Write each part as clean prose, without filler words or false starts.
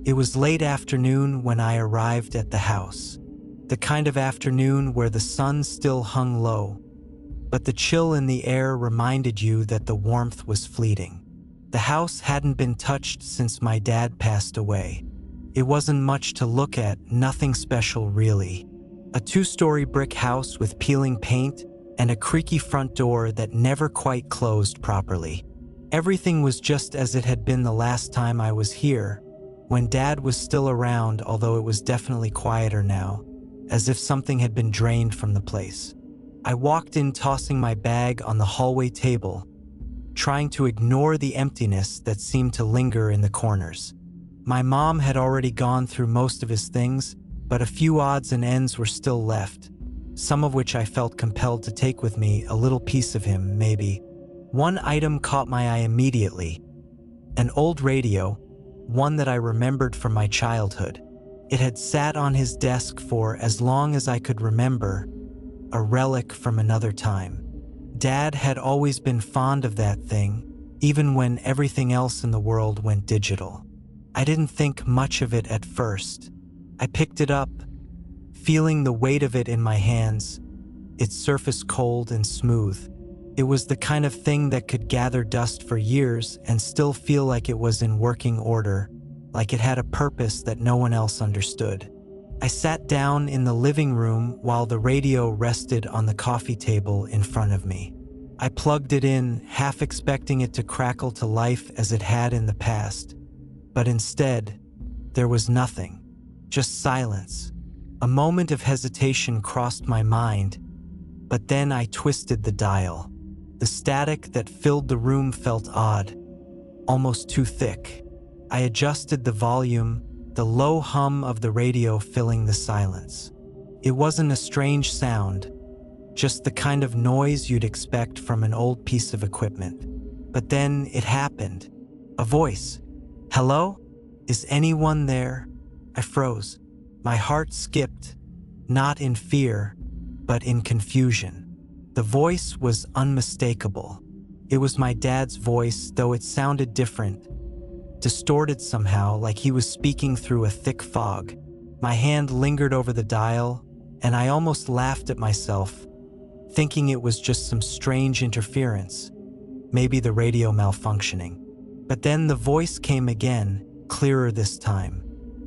It was late afternoon when I arrived at the house. The kind of afternoon where the sun still hung low, but the chill in the air reminded you that the warmth was fleeting. The house hadn't been touched since my dad passed away. It wasn't much to look at, nothing special really. A 2-story brick house with peeling paint and a creaky front door that never quite closed properly. Everything was just as it had been the last time I was here, when Dad was still around, although it was definitely quieter now, as if something had been drained from the place. I walked in tossing my bag on the hallway table, trying to ignore the emptiness that seemed to linger in the corners. My mom had already gone through most of his things, but a few odds and ends were still left, some of which I felt compelled to take with me, a little piece of him, maybe. One item caught my eye immediately, an old radio, one that I remembered from my childhood. It had sat on his desk for as long as I could remember, a relic from another time. Dad had always been fond of that thing, even when everything else in the world went digital. I didn't think much of it at first. I picked it up, feeling the weight of it in my hands, its surface cold and smooth. It was the kind of thing that could gather dust for years and still feel like it was in working order, like it had a purpose that no one else understood. I sat down in the living room while the radio rested on the coffee table in front of me. I plugged it in, half expecting it to crackle to life as it had in the past. But instead, there was nothing, just silence. A moment of hesitation crossed my mind, but then I twisted the dial. The static that filled the room felt odd, almost too thick. I adjusted the volume, the low hum of the radio filling the silence. It wasn't a strange sound, just the kind of noise you'd expect from an old piece of equipment. But then it happened. A voice. "Hello? Is anyone there?" I froze. My heart skipped, not in fear, but in confusion. The voice was unmistakable. It was my dad's voice, though it sounded different, distorted somehow, like he was speaking through a thick fog. My hand lingered over the dial, and I almost laughed at myself, thinking it was just some strange interference, maybe the radio malfunctioning. But then the voice came again, clearer this time.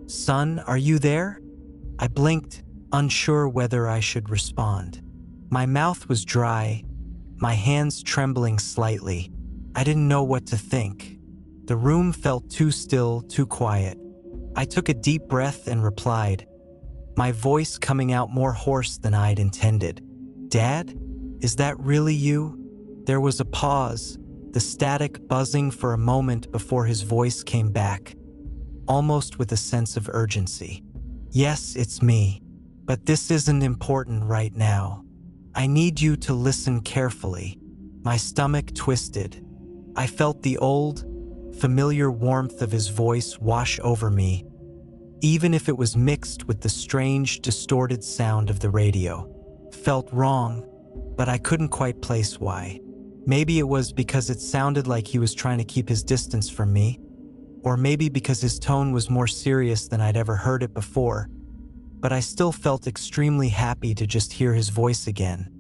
"Son, are you there?" I blinked, unsure whether I should respond. My mouth was dry, my hands trembling slightly. I didn't know what to think. The room felt too still, too quiet. I took a deep breath and replied, my voice coming out more hoarse than I'd intended. "Dad, is that really you?" There was a pause, the static buzzing for a moment before his voice came back, almost with a sense of urgency. "Yes, it's me, but this isn't important right now. I need you to listen carefully." My stomach twisted. I felt the old, familiar warmth of his voice wash over me, even if it was mixed with the strange, distorted sound of the radio. Felt wrong, but I couldn't quite place why. Maybe it was because it sounded like he was trying to keep his distance from me, or maybe because his tone was more serious than I'd ever heard it before. But I still felt extremely happy to just hear his voice again,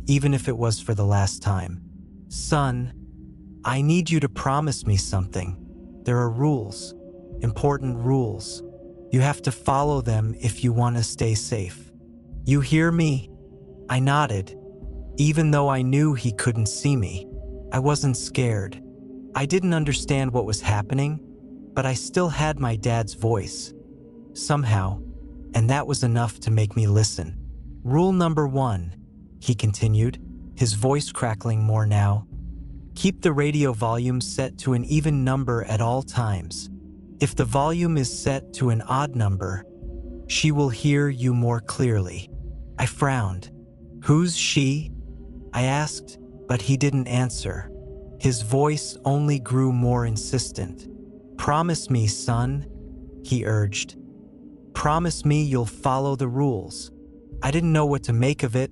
even if it was for the last time. "Son, I need you to promise me something. There are rules, important rules. You have to follow them if you want to stay safe. You hear me?" I nodded, even though I knew he couldn't see me. I wasn't scared. I didn't understand what was happening, but I still had my dad's voice, somehow, and that was enough to make me listen. "Rule number 1, he continued, his voice crackling more now. "Keep the radio volume set to an even number at all times. If the volume is set to an odd number, she will hear you more clearly." I frowned. "Who's she?" I asked, but he didn't answer. His voice only grew more insistent. "Promise me, son," he urged. "Promise me you'll follow the rules." I didn't know what to make of it,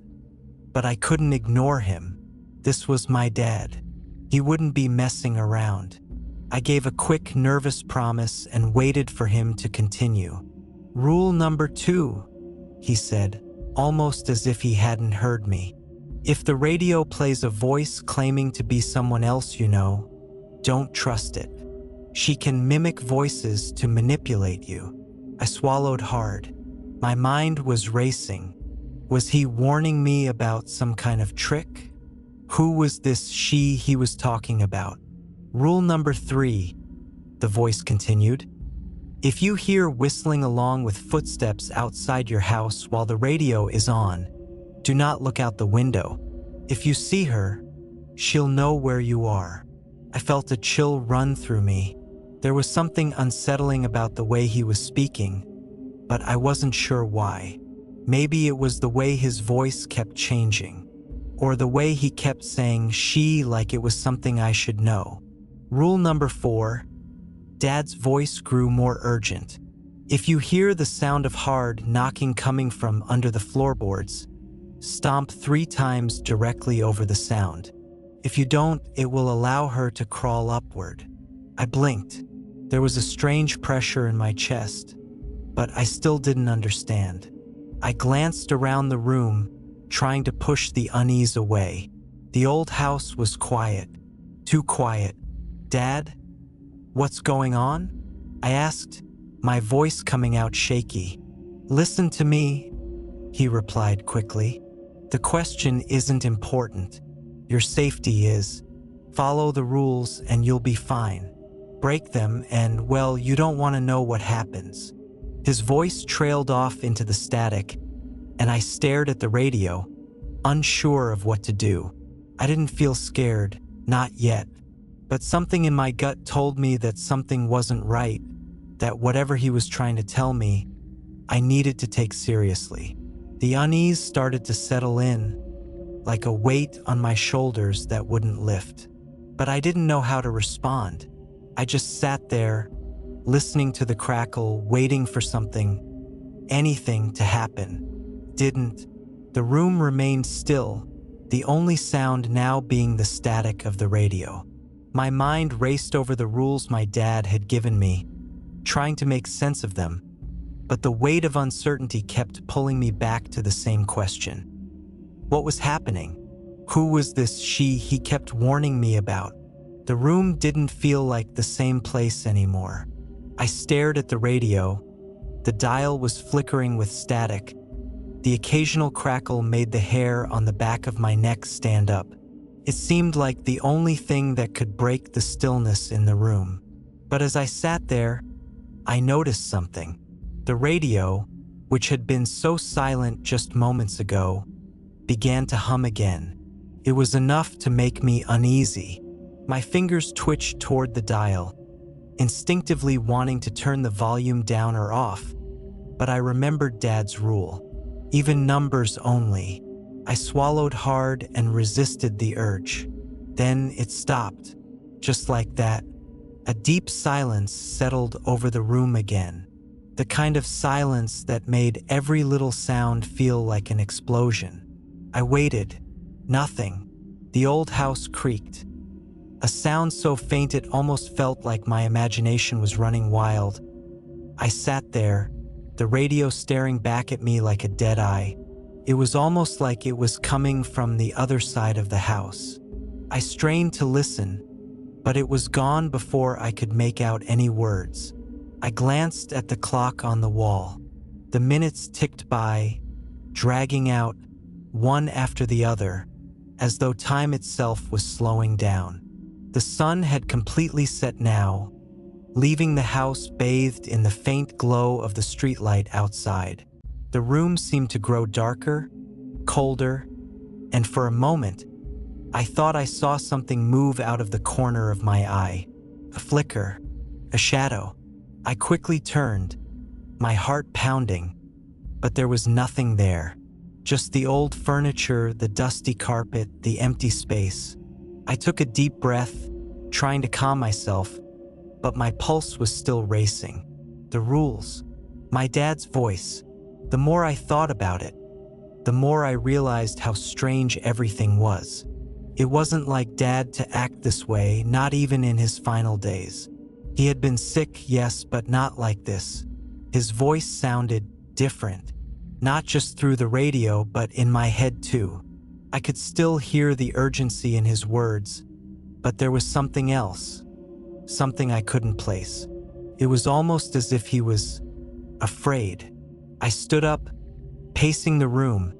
but I couldn't ignore him. This was my dad. He wouldn't be messing around. I gave a quick, nervous promise and waited for him to continue. "Rule number 2, he said, almost as if he hadn't heard me. "If the radio plays a voice claiming to be someone else you know, don't trust it. She can mimic voices to manipulate you." I swallowed hard. My mind was racing. Was he warning me about some kind of trick? Who was this she he was talking about? "Rule number 3, the voice continued. "If you hear whistling along with footsteps outside your house while the radio is on, do not look out the window. If you see her, she'll know where you are." I felt a chill run through me. There was something unsettling about the way he was speaking, but I wasn't sure why. Maybe it was the way his voice kept changing, or the way he kept saying she like it was something I should know. "Rule number 4, Dad's voice grew more urgent. "If you hear the sound of hard knocking coming from under the floorboards, stomp 3 times directly over the sound. If you don't, it will allow her to crawl upward." I blinked. There was a strange pressure in my chest, but I still didn't understand. I glanced around the room, trying to push the unease away. The old house was quiet. Too quiet. "Dad? What's going on?" I asked, my voice coming out shaky. "Listen to me," he replied quickly. "The question isn't important. Your safety is. Follow the rules and you'll be fine. Break them and, well, you don't want to know what happens." His voice trailed off into the static, and I stared at the radio, unsure of what to do. I didn't feel scared, not yet, but something in my gut told me that something wasn't right, that whatever he was trying to tell me, I needed to take seriously. The unease started to settle in, like a weight on my shoulders that wouldn't lift. But I didn't know how to respond. I just sat there, listening to the crackle, waiting for something, anything to happen. Didn't. The room remained still, the only sound now being the static of the radio. My mind raced over the rules my dad had given me, trying to make sense of them, but the weight of uncertainty kept pulling me back to the same question. What was happening? Who was this she he kept warning me about? The room didn't feel like the same place anymore. I stared at the radio. The dial was flickering with static. The occasional crackle made the hair on the back of my neck stand up. It seemed like the only thing that could break the stillness in the room. But as I sat there, I noticed something. The radio, which had been so silent just moments ago, began to hum again. It was enough to make me uneasy. My fingers twitched toward the dial, instinctively wanting to turn the volume down or off, but I remembered Dad's rule. Even numbers only. I swallowed hard and resisted the urge. Then it stopped, just like that. A deep silence settled over the room again. The kind of silence that made every little sound feel like an explosion. I waited. Nothing. The old house creaked. A sound so faint it almost felt like my imagination was running wild. I sat there, the radio staring back at me like a dead eye. It was almost like it was coming from the other side of the house. I strained to listen, but it was gone before I could make out any words. I glanced at the clock on the wall. The minutes ticked by, dragging out, one after the other, as though time itself was slowing down. The sun had completely set now, leaving the house bathed in the faint glow of the streetlight outside. The room seemed to grow darker, colder, and for a moment, I thought I saw something move out of the corner of my eye. A flicker, a shadow. I quickly turned, my heart pounding, but there was nothing there. Just the old furniture, the dusty carpet, the empty space. I took a deep breath, trying to calm myself, but my pulse was still racing. The rules. My dad's voice. The more I thought about it, the more I realized how strange everything was. It wasn't like Dad to act this way, not even in his final days. He had been sick, yes, but not like this. His voice sounded different, not just through the radio, but in my head too. I could still hear the urgency in his words, but there was something else, something I couldn't place. It was almost as if he was afraid. I stood up, pacing the room,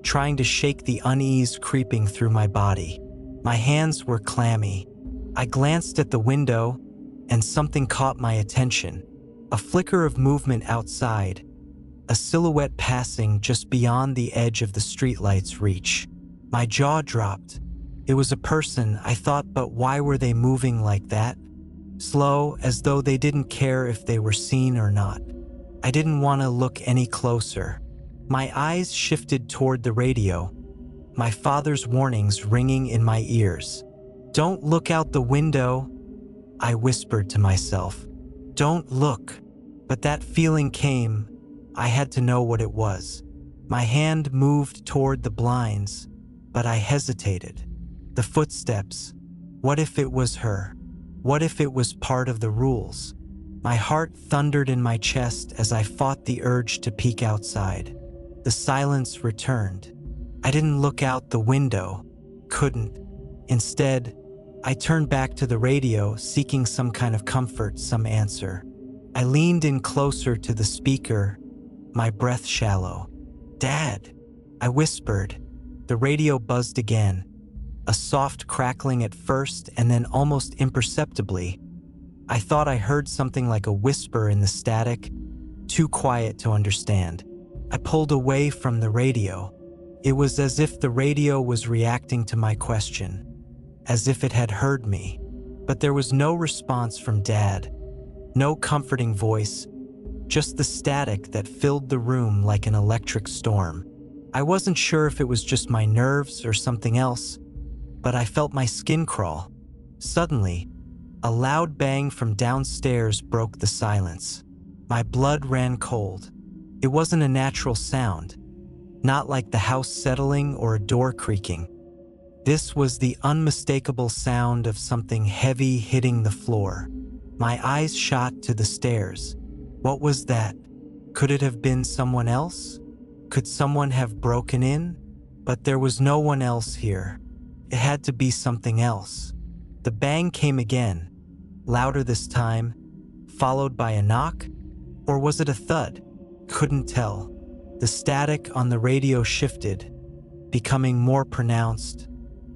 trying to shake the unease creeping through my body. My hands were clammy. I glanced at the window, and something caught my attention. A flicker of movement outside, a silhouette passing just beyond the edge of the streetlight's reach. My jaw dropped. It was a person, I thought, but why were they moving like that? Slow, as though they didn't care if they were seen or not. I didn't want to look any closer. My eyes shifted toward the radio, my father's warnings ringing in my ears. "Don't look out the window," I whispered to myself. "Don't look." But that feeling came. I had to know what it was. My hand moved toward the blinds, but I hesitated. The footsteps. What if it was her? What if it was part of the rules? My heart thundered in my chest as I fought the urge to peek outside. The silence returned. I didn't look out the window. Couldn't. Instead, I turned back to the radio, seeking some kind of comfort, some answer. I leaned in closer to the speaker, my breath shallow. "Dad," I whispered. The radio buzzed again, a soft crackling at first and then almost imperceptibly. I thought I heard something like a whisper in the static, too quiet to understand. I pulled away from the radio. It was as if the radio was reacting to my question, as if it had heard me. But there was no response from Dad, no comforting voice, just the static that filled the room like an electric storm. I wasn't sure if it was just my nerves or something else, but I felt my skin crawl. Suddenly, a loud bang from downstairs broke the silence. My blood ran cold. It wasn't a natural sound, not like the house settling or a door creaking. This was the unmistakable sound of something heavy hitting the floor. My eyes shot to the stairs. What was that? Could it have been someone else? Could someone have broken in? But there was no one else here. It had to be something else. The bang came again, louder this time, followed by a knock? Or was it a thud? Couldn't tell. The static on the radio shifted, becoming more pronounced,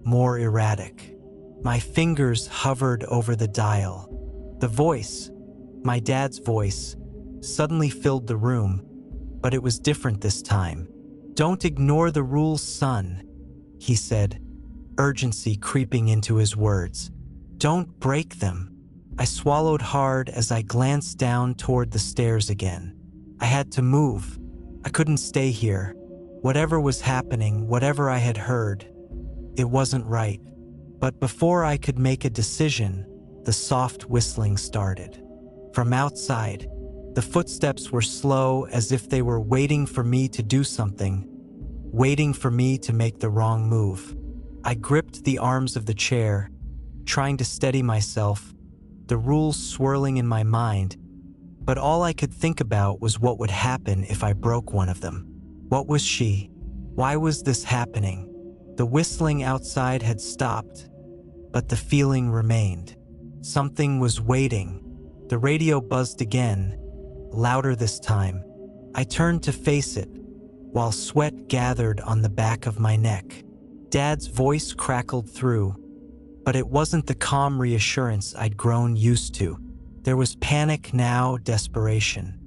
more erratic. My fingers hovered over the dial. The voice, my dad's voice, suddenly filled the room, but it was different this time. "Don't ignore the rules, son," he said, urgency creeping into his words. "Don't break them." I swallowed hard as I glanced down toward the stairs again. I had to move. I couldn't stay here. Whatever was happening, whatever I had heard, it wasn't right. But before I could make a decision, the soft whistling started. From outside, the footsteps were slow, as if they were waiting for me to do something, waiting for me to make the wrong move. I gripped the arms of the chair, trying to steady myself, the rules swirling in my mind, but all I could think about was what would happen if I broke one of them. What was she? Why was this happening? The whistling outside had stopped, but the feeling remained. Something was waiting. The radio buzzed again, louder this time. I turned to face it, while sweat gathered on the back of my neck. Dad's voice crackled through, but it wasn't the calm reassurance I'd grown used to. There was panic now, desperation.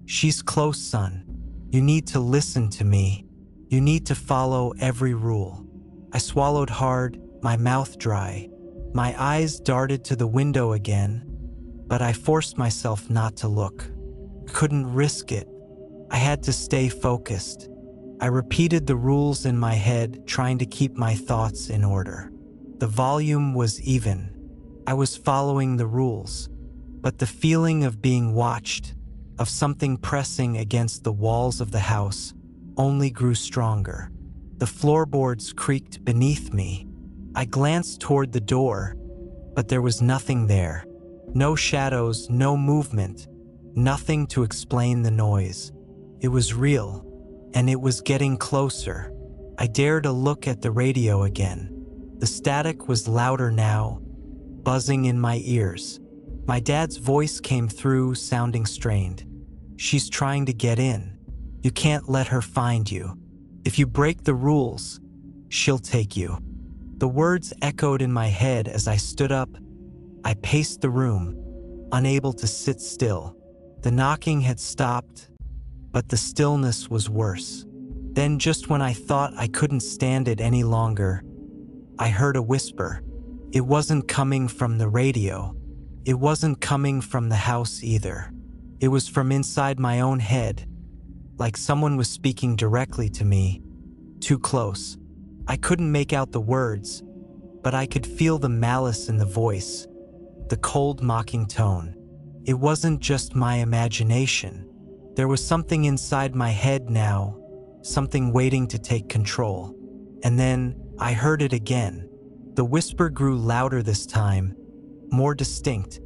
"She's close, son. You need to listen to me. You need to follow every rule." I swallowed hard, my mouth dry. My eyes darted to the window again, but I forced myself not to look. Couldn't risk it. I had to stay focused. I repeated the rules in my head, trying to keep my thoughts in order. The volume was even. I was following the rules, but the feeling of being watched, of something pressing against the walls of the house, only grew stronger. The floorboards creaked beneath me. I glanced toward the door, but there was nothing there. No shadows, no movement, nothing to explain the noise. It was real, and it was getting closer. I dared a look at the radio again. The static was louder now, buzzing in my ears. My dad's voice came through, sounding strained. "She's trying to get in. You can't let her find you. If you break the rules, she'll take you." The words echoed in my head as I stood up. I paced the room, unable to sit still. The knocking had stopped, but the stillness was worse. Then, just when I thought I couldn't stand it any longer, I heard a whisper. It wasn't coming from the radio. It wasn't coming from the house either. It was from inside my own head, like someone was speaking directly to me, too close. I couldn't make out the words, but I could feel the malice in the voice, the cold, mocking tone. It wasn't just my imagination. There was something inside my head now, something waiting to take control. And then I heard it again. The whisper grew louder this time, more distinct,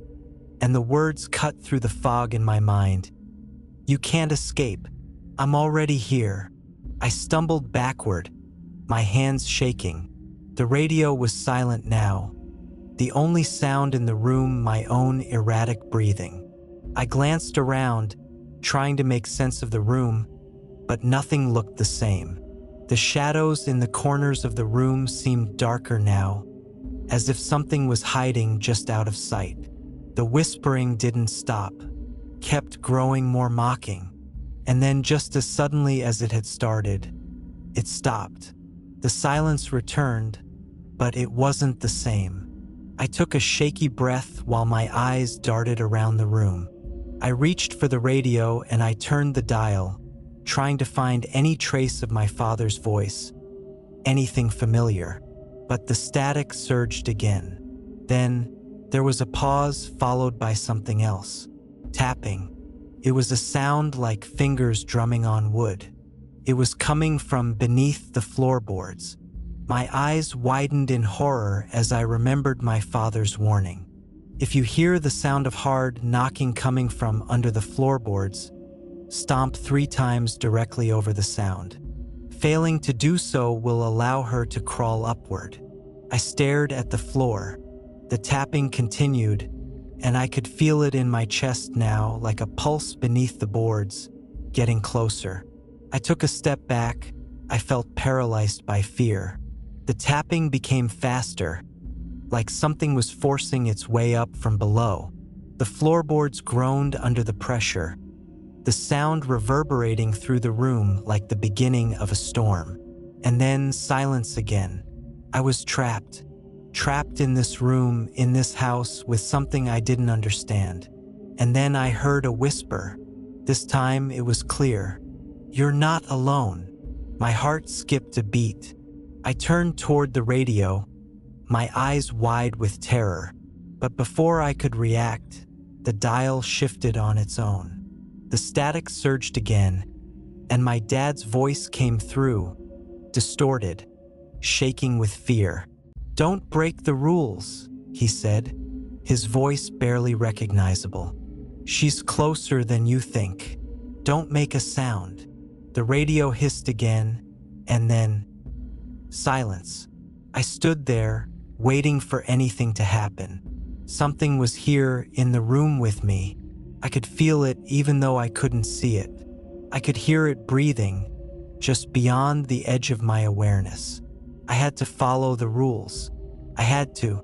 and the words cut through the fog in my mind. "You can't escape. I'm already here." I stumbled backward, my hands shaking. The radio was silent now. The only sound in the room, my own erratic breathing. I glanced around, trying to make sense of the room, but nothing looked the same. The shadows in the corners of the room seemed darker now, as if something was hiding just out of sight. The whispering didn't stop, kept growing more mocking, and then just as suddenly as it had started, it stopped. The silence returned, but it wasn't the same. I took a shaky breath while my eyes darted around the room. I reached for the radio and I turned the dial, trying to find any trace of my father's voice, anything familiar. But the static surged again. Then there was a pause followed by something else. Tapping. It was a sound like fingers drumming on wood. It was coming from beneath the floorboards. My eyes widened in horror as I remembered my father's warning. If you hear the sound of hard knocking coming from under the floorboards, stomp 3 times directly over the sound. Failing to do so will allow her to crawl upward. I stared at the floor. The tapping continued, and I could feel it in my chest now, like a pulse beneath the boards, getting closer. I took a step back. I felt paralyzed by fear. The tapping became faster, like something was forcing its way up from below. The floorboards groaned under the pressure, the sound reverberating through the room like the beginning of a storm. And then silence again. I was trapped in this room, in this house, with something I didn't understand. And then I heard a whisper. This time it was clear. "You're not alone." My heart skipped a beat. I turned toward the radio, my eyes wide with terror. But before I could react, the dial shifted on its own. The static surged again, and my dad's voice came through, distorted, shaking with fear. "Don't break the rules," he said, his voice barely recognizable. "She's closer than you think. Don't make a sound." The radio hissed again, and then silence. I stood there, waiting for anything to happen. Something was here in the room with me. I could feel it even though I couldn't see it. I could hear it breathing, just beyond the edge of my awareness. I had to follow the rules. I had to.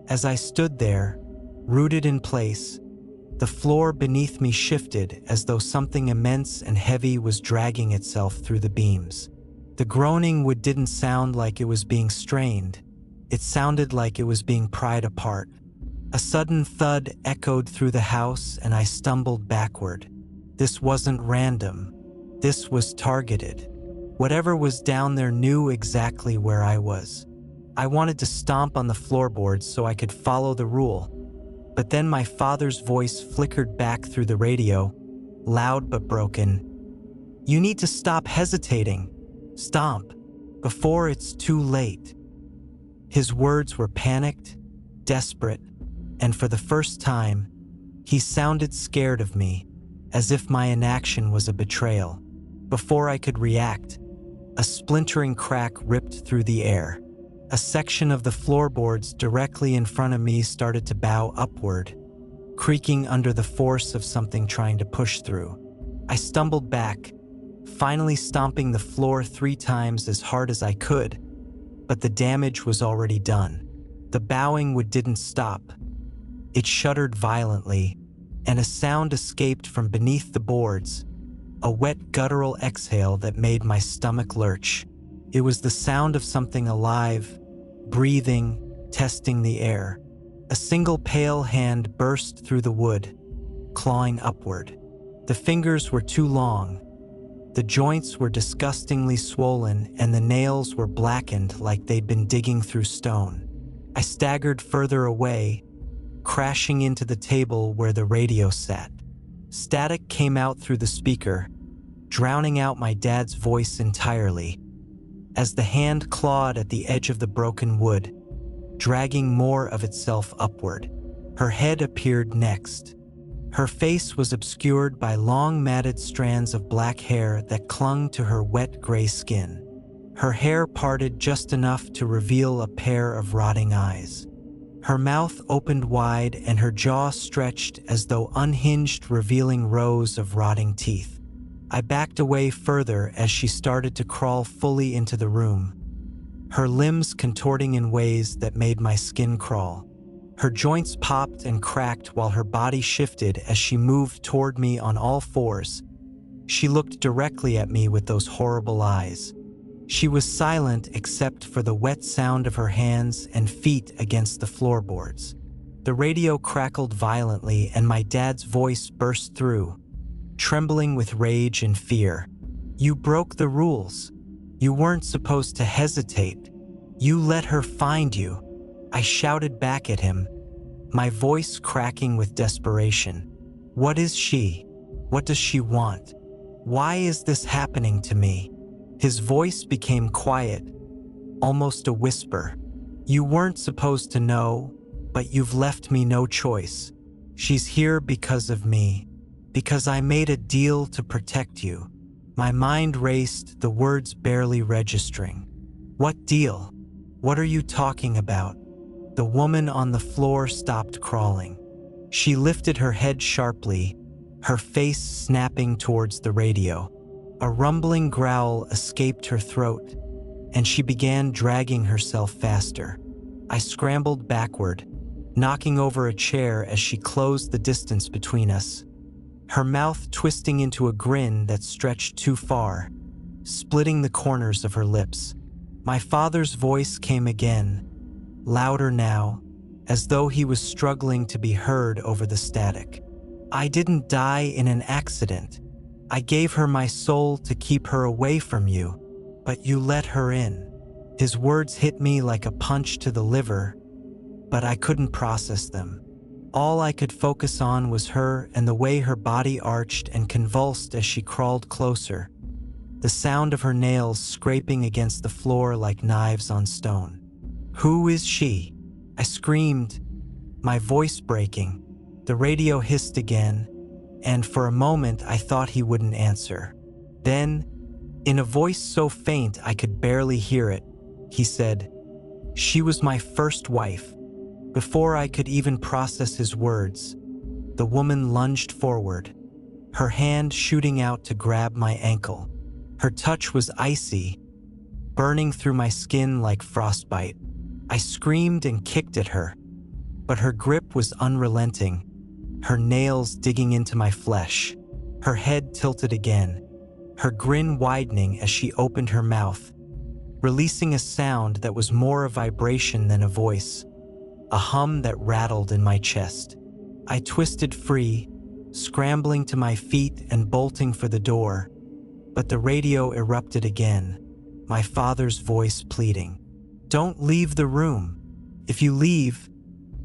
As I stood there, rooted in place, the floor beneath me shifted as though something immense and heavy was dragging itself through the beams. The groaning wood didn't sound like it was being strained. It sounded like it was being pried apart. A sudden thud echoed through the house and I stumbled backward. This wasn't random. This was targeted. Whatever was down there knew exactly where I was. I wanted to stomp on the floorboards so I could follow the rule. But then my father's voice flickered back through the radio, loud but broken. "You need to stop hesitating. Stomp, before it's too late." His words were panicked, desperate, and for the first time, he sounded scared of me, as if my inaction was a betrayal. Before I could react, a splintering crack ripped through the air. A section of the floorboards directly in front of me started to bow upward, creaking under the force of something trying to push through. I stumbled back, finally stomping the floor 3 times as hard as I could, but the damage was already done. The bowing didn't stop. It shuddered violently, and a sound escaped from beneath the boards, a wet guttural exhale that made my stomach lurch. It was the sound of something alive, breathing, testing the air. A single pale hand burst through the wood, clawing upward. The fingers were too long. The joints were disgustingly swollen, and the nails were blackened like they'd been digging through stone. I staggered further away, crashing into the table where the radio sat. Static came out through the speaker, drowning out my dad's voice entirely. As the hand clawed at the edge of the broken wood, dragging more of itself upward, her head appeared next. Her face was obscured by long matted strands of black hair that clung to her wet gray skin. Her hair parted just enough to reveal a pair of rotting eyes. Her mouth opened wide and her jaw stretched as though unhinged, revealing rows of rotting teeth. I backed away further as she started to crawl fully into the room, her limbs contorting in ways that made my skin crawl. Her joints popped and cracked while her body shifted as she moved toward me on all fours. She looked directly at me with those horrible eyes. She was silent except for the wet sound of her hands and feet against the floorboards. The radio crackled violently and my dad's voice burst through, trembling with rage and fear. "You broke the rules. You weren't supposed to hesitate. You let her find you." I shouted back at him, my voice cracking with desperation. "What is she? What does she want? Why is this happening to me?" His voice became quiet, almost a whisper. "You weren't supposed to know, but you've left me no choice. She's here because of me, because I made a deal to protect you." My mind raced, the words barely registering. "What deal? What are you talking about?" The woman on the floor stopped crawling. She lifted her head sharply, her face snapping towards the radio. A rumbling growl escaped her throat, and she began dragging herself faster. I scrambled backward, knocking over a chair as she closed the distance between us, her mouth twisting into a grin that stretched too far, splitting the corners of her lips. My father's voice came again, louder now, as though he was struggling to be heard over the static. "I didn't die in an accident. I gave her my soul to keep her away from you, but you let her in." His words hit me like a punch to the liver, but I couldn't process them. All I could focus on was her and the way her body arched and convulsed as she crawled closer, the sound of her nails scraping against the floor like knives on stone. "Who is she?" I screamed, my voice breaking. The radio hissed again, and for a moment I thought he wouldn't answer. Then, in a voice so faint I could barely hear it, he said, "She was my first wife." Before I could even process his words, the woman lunged forward, her hand shooting out to grab my ankle. Her touch was icy, burning through my skin like frostbite. I screamed and kicked at her, but her grip was unrelenting, her nails digging into my flesh. Her head tilted again, her grin widening as she opened her mouth, releasing a sound that was more a vibration than a voice, a hum that rattled in my chest. I twisted free, scrambling to my feet and bolting for the door, but the radio erupted again, my father's voice pleading. "Don't leave the room. If you leave,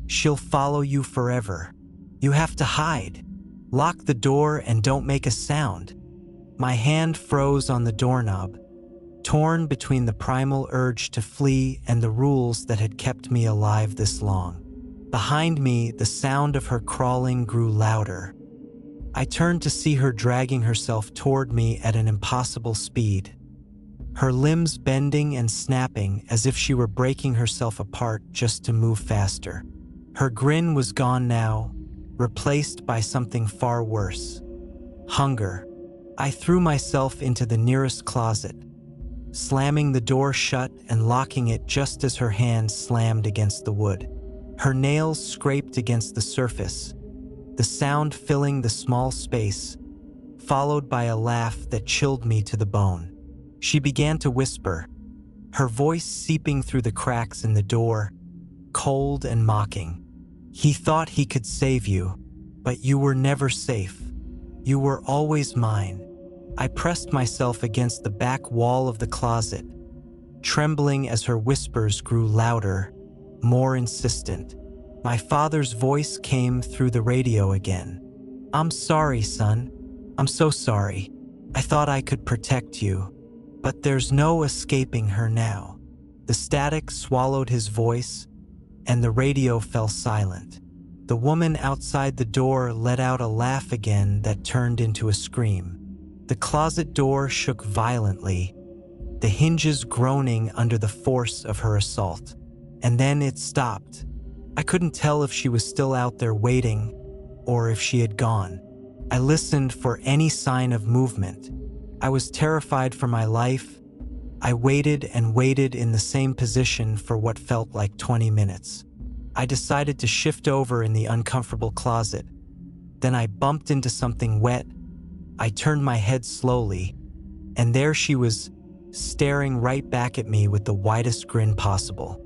she'll follow you forever. You have to hide. Lock the door and don't make a sound." My hand froze on the doorknob, torn between the primal urge to flee and the rules that had kept me alive this long. Behind me, the sound of her crawling grew louder. I turned to see her dragging herself toward me at an impossible speed, her limbs bending and snapping as if she were breaking herself apart just to move faster. Her grin was gone now, replaced by something far worse: hunger. I threw myself into the nearest closet, slamming the door shut and locking it just as her hand slammed against the wood. Her nails scraped against the surface, the sound filling the small space, followed by a laugh that chilled me to the bone. She began to whisper, her voice seeping through the cracks in the door, cold and mocking. "He thought he could save you, but you were never safe. You were always mine." I pressed myself against the back wall of the closet, trembling as her whispers grew louder, more insistent. My father's voice came through the radio again. "I'm sorry, son. I'm so sorry. I thought I could protect you. But there's no escaping her now." The static swallowed his voice, and the radio fell silent. The woman outside the door let out a laugh again that turned into a scream. The closet door shook violently, the hinges groaning under the force of her assault. And then it stopped. I couldn't tell if she was still out there waiting, or if she had gone. I listened for any sign of movement. I was terrified for my life. I waited and waited in the same position for what felt like 20 minutes. I decided to shift over in the uncomfortable closet. Then I bumped into something wet. I turned my head slowly, and there she was, staring right back at me with the widest grin possible.